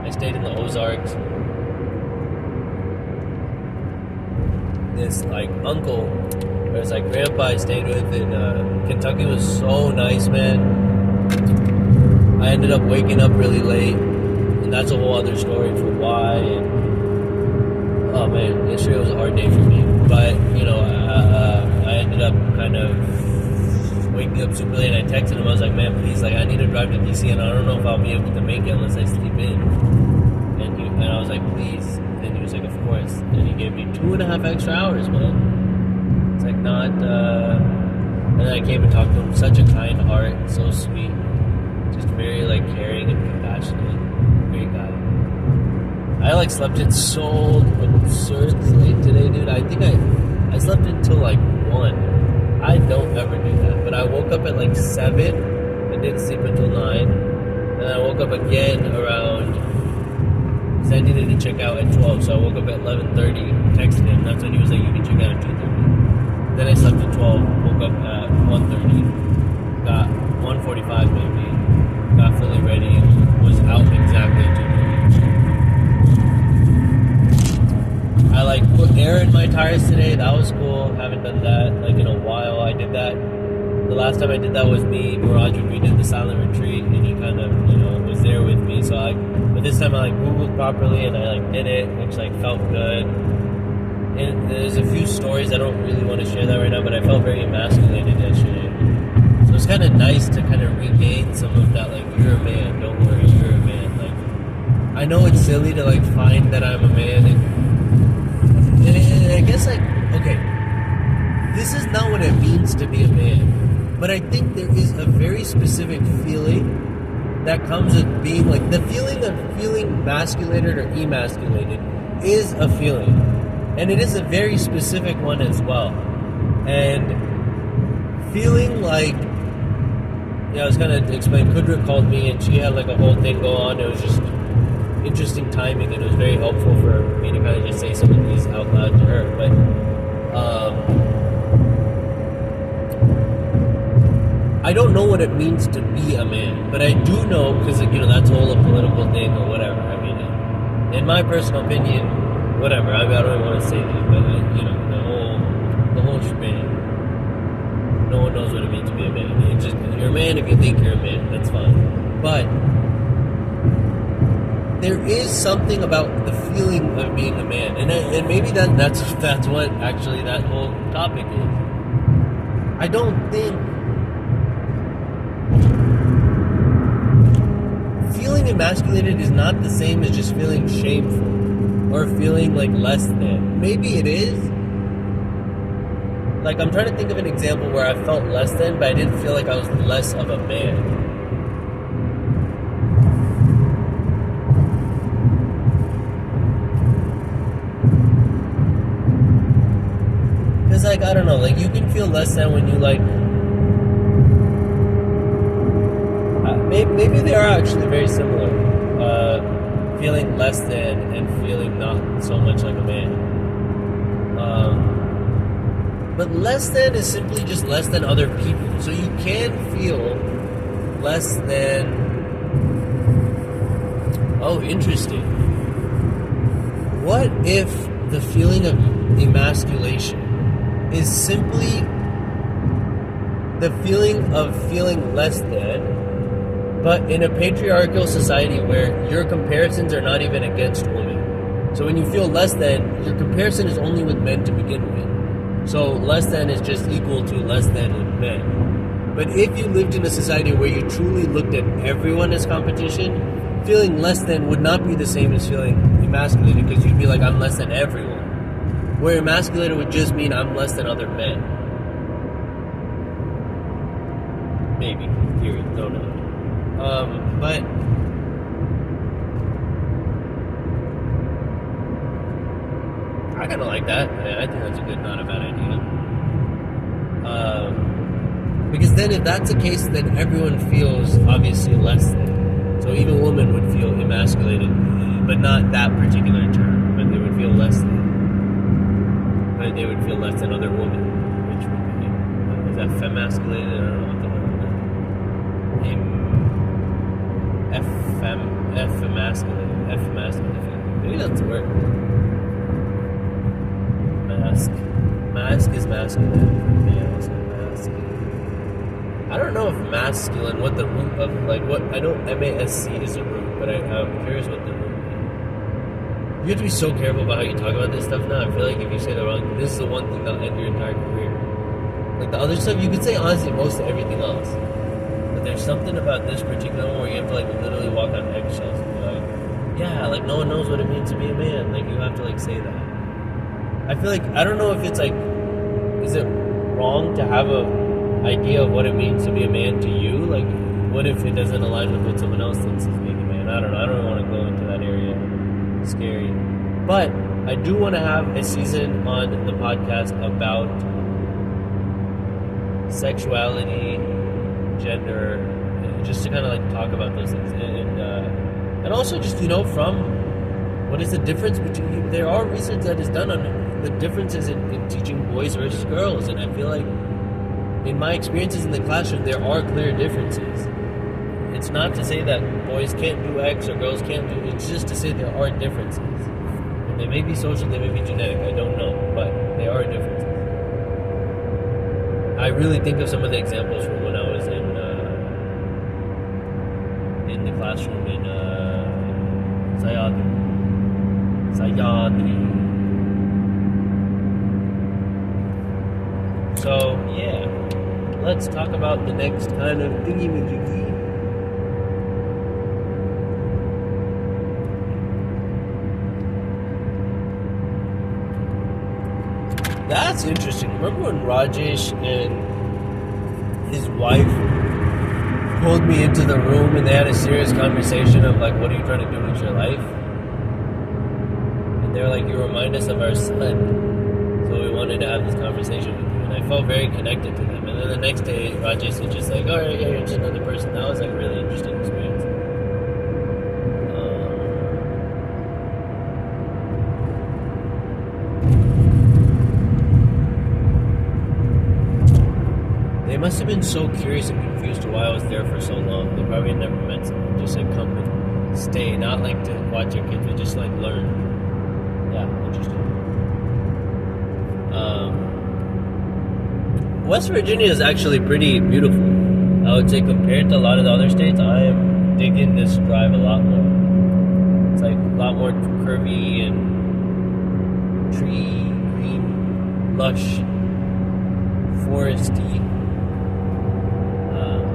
Speaker 1: I stayed in the Ozarks. This like uncle, or his like grandpa I stayed with in Kentucky was so nice, man. I ended up waking up really late, and that's a whole other story for why. And, oh man, yesterday was a hard day for me. But you know, I ended up kind of waking up super late. And I texted him. I was like, man, please, like I need to drive to DC, and I don't know if I'll be able to make it unless I sleep in. And I was like, please. And he was like, of course. And he gave me 2.5 extra hours, man. It's like not. And then I came and talked to him. Such a kind heart, so sweet, just very like caring and compassionate. Great guy. I like slept in so absurdly late today, dude. I think I slept until like 1. I don't ever do that, but I woke up at like 7 and didn't sleep until 9. And then I woke up again around. Because I needed to check out at 12, so I woke up at 11:30, texted him. That's when he was like, you can check out at 2:30. Then I slept at 12, woke up at 1:30, got 1:45 maybe, got fully ready, was out exactly at 2:30. I like put air in my tires today. That was cool. Haven't done that like in a while. I did that. The last time I did that was me, Mirage, when we did the silent retreat, and he kind of, you know, was there with me. So but this time I like Googled properly and I like did it, which like felt good. And there's a few stories, I don't really want to share that right now, but I felt very emasculated yesterday. So it's kind of nice to kind of regain some of that, like, you're a man, don't worry, you're a man. Like, I know it's silly to like find that I'm a man, and I guess like, okay, this is not what it means to be a man, but I think there is a very specific feeling that comes with being like, the feeling of feeling masculated or emasculated is a feeling, and it is a very specific one as well. And feeling like, yeah, I was gonna explain, Kudra called me and she had like a whole thing go on. It was just interesting timing, and it was very helpful for me to kind of just say some of these out loud to her. But I don't know what it means to be a man, but I do know, because, you know, that's all a political thing or whatever. I mean, in my personal opinion, whatever. I don't even want to say that, but you know, the whole shebang. No one knows what it means to be a man. It's just, you're a man if you think you're a man. That's fine. But there is something about the feeling of being a man, and maybe that's what actually that whole topic is. I don't think feeling emasculated is not the same as just feeling shameful or feeling like less than. Maybe it is. Like, I'm trying to think of an example where I felt less than, but I didn't feel like I was less of a man. Because, like, I don't know, like, you can feel less than when you, like, maybe they are actually very similar. Feeling less than and feeling not so much like a man. But less than is simply just less than other people. So you can feel less than... Oh, interesting. What if the feeling of emasculation is simply the feeling of feeling less than, but in a patriarchal society where your comparisons are not even against women? So when you feel less than, your comparison is only with men to begin with. So less than is just equal to less than with men. But if you lived in a society where you truly looked at everyone as competition, feeling less than would not be the same as feeling emasculated, because you'd be like, I'm less than everyone. Where emasculated would just mean I'm less than other men. Maybe. Theory. Don't know. But... I kind of like that. I think that's a good, not a bad idea. Because then if that's the case, then everyone feels obviously less than. So even women would feel emasculated, but not that particular term, but they would feel less than. But they would feel less than other women, which would be, is Femasculated. I don't know what the word is. Femasculated. Maybe that's the word. Mask is masculine. Male, so mask. I don't know if masculine, what the root of, like, what, I know MASC is a root, but I'm curious what the root is. You have to be so careful about how you talk about this stuff now. I feel like if you say the wrong, this is the one thing that'll end your entire career. Like, the other stuff, you could say, honestly, most of everything else. But there's something about this particular one where you have to, like, literally walk on eggshells and be like, yeah, like, no one knows what it means to be a man. Like, you have to, like, say that. I feel like, I don't know if it's, like, is it wrong to have a idea of what it means to be a man to you? Like, what if it doesn't align with what someone else thinks is being a man? I don't know. I don't want to go into that area. It's scary. But I do want to have a season on the podcast about sexuality, gender, just to kind of like talk about those things, and also just from what is the difference between. There are research that is done on the differences in teaching boys versus girls, and I feel like in my experiences in the classroom there are clear differences. It's not to say that boys can't do X or girls can't do. It's just to say there are differences. And they may be social, they may be genetic. I don't know, but there are differences. I really think of some of the examples from when I was in the classroom in Sayadri. So yeah, let's talk about the next kind of thingy-majiggy. That's interesting. Remember when Rajesh and his wife pulled me into the room and they had a serious conversation of like, what are you trying to do with your life? And they were like, you remind us of our son. So we wanted to have this conversation with you. And I felt very connected to them. And then the next day, Rajesh was just like, all right, yeah, you're just another person. That was like a really interesting experience. They must have been so curious and confused to why I was there for so long. They probably had never met someone. Just like come and stay, not like to watch your kids, but just like learn. Yeah, interesting. West Virginia is actually pretty beautiful. I would say compared to a lot of the other states, I am digging this drive a lot more. It's like a lot more curvy and tree, green, lush, foresty.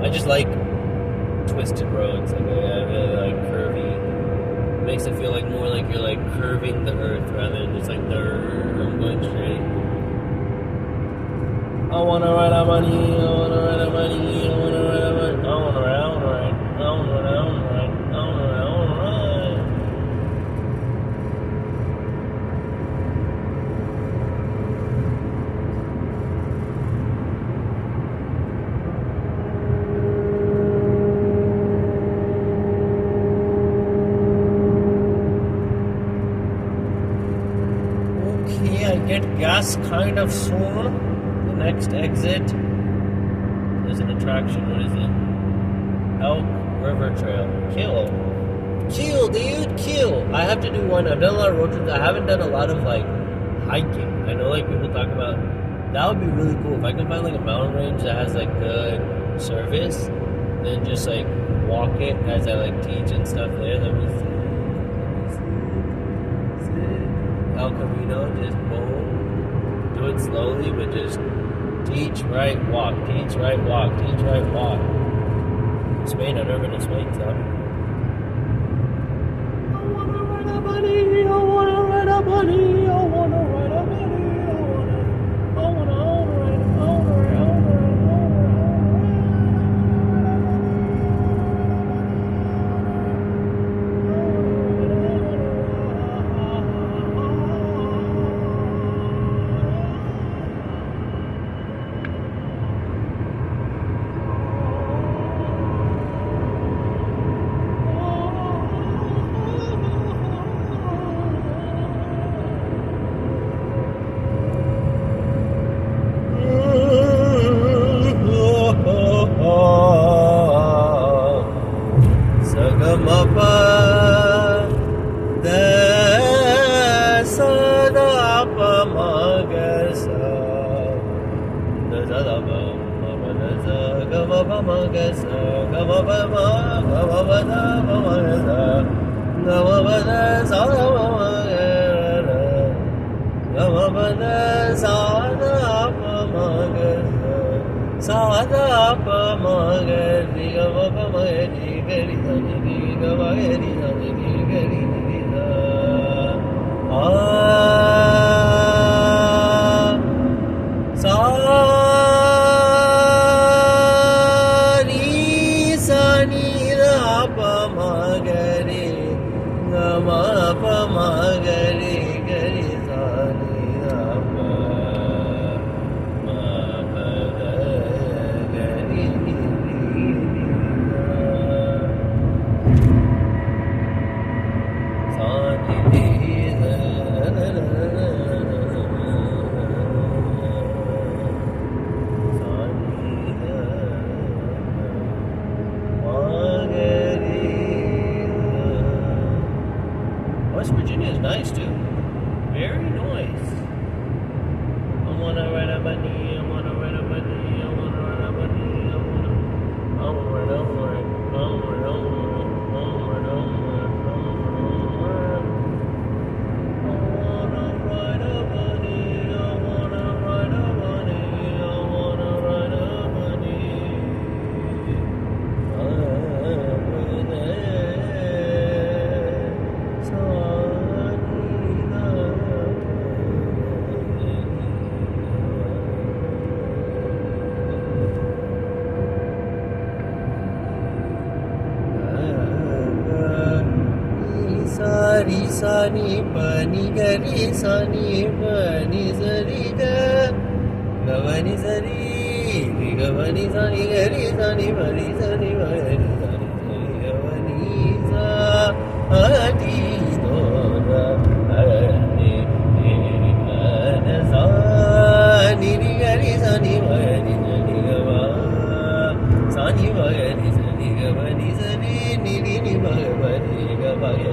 Speaker 1: I just like twisted roads. Like I really like curvy. It makes it feel like more like you're like curving the earth rather than just like I'm going straight. I wanna ride a money. I wanna ride a money. I wanna ride a money. I wanna ride. I wanna ride. I wanna ride. I wanna ride. I wanna ride. I wanna ride. I get gas kind of soon. The next exit. There's an attraction. What is it? Elk River Trail. Kill, dude. Kill. I have to do one. I've done a lot of road trips. I haven't done a lot of like hiking. I know like people talk about that would be really cool if I can find like a mountain range that has like good service. Then just like walk it as I like teach and stuff there. That was El Camino, just boom. Do it slowly, but just teach, right, walk. Teach, right, walk. Teach, right, walk. Spain, I've never been to Spain, so. I wanna ride a bunny, I wanna ride a bunny, I wanna ride a bunny, I wanna ride, ma pa ma ga sa ga ma pa ma ga ma pa da pa ma ga sa ga ma pa da sa da pa ma ga ra ga ma pa da sa da pa ma ga sa da pa ma ga ri ga ma pa ma ga ri ga ri sa ni ri ga ma ga ri sa ni ri ga ri ni sa sa ni sa ni da pa ma ga ri ga ma pa ma ga ri ga ri sa ni da pa ma pa da ga ri ni sa ni ri sa West Virginia is nice too. Very nice. I wanna ride a bunny, I wanna ride a bunny, I wanna ride a bunny, I wanna ride a bunny, I wanna ride a Sari sani pani gari sani pani sari ga gavani sari ri gavani sani gari sani pani sani pani sani gavani sa adi do ra ani ana sa ni ri gari sani pani sani gava sani pani sani gavani sari ni ri ni bhagavani gavani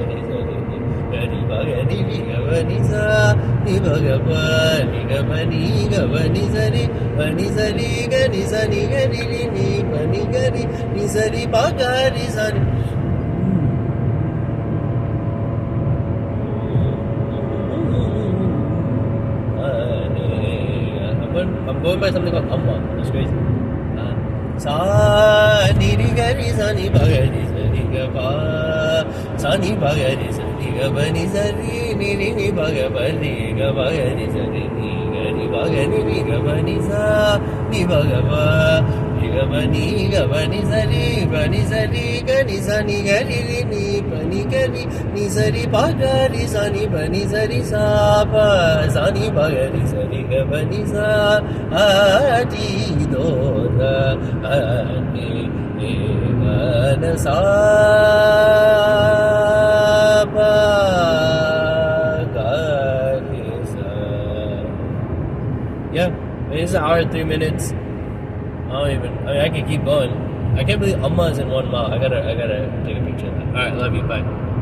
Speaker 1: Gani bagani gavani sa ni bhagavani gavani gavani sari gani sari gani sani gani ni pani gani ni sari bagani sari I'm going by something called Amma. It's crazy. Sa ni ri ga ri sa ni ba ga ri sa ni ga ba sa ni ba ga ri sa ni ga ba ni sa ri ni ri ni ba ga ba ri ga ba ga ri sa ri ni ga ri ba ga ni ri ga ba ni sa ni ba ga ba ri ga ba ni sa ri ba ni sa ri ga ni sa ni ga ri ri ni ba ni ga ni sa ri ba ga ri sa ni ba ni sa ri sa ba sa ni ba ga ri sa ri ga ba ni sa a di do ra ani na sa ba ga ri sa. Yeah, it's an hour and 3 minutes. I can keep going. I can't believe Amma is in 1 mile. I gotta take a picture of that. Alright, love you, bye.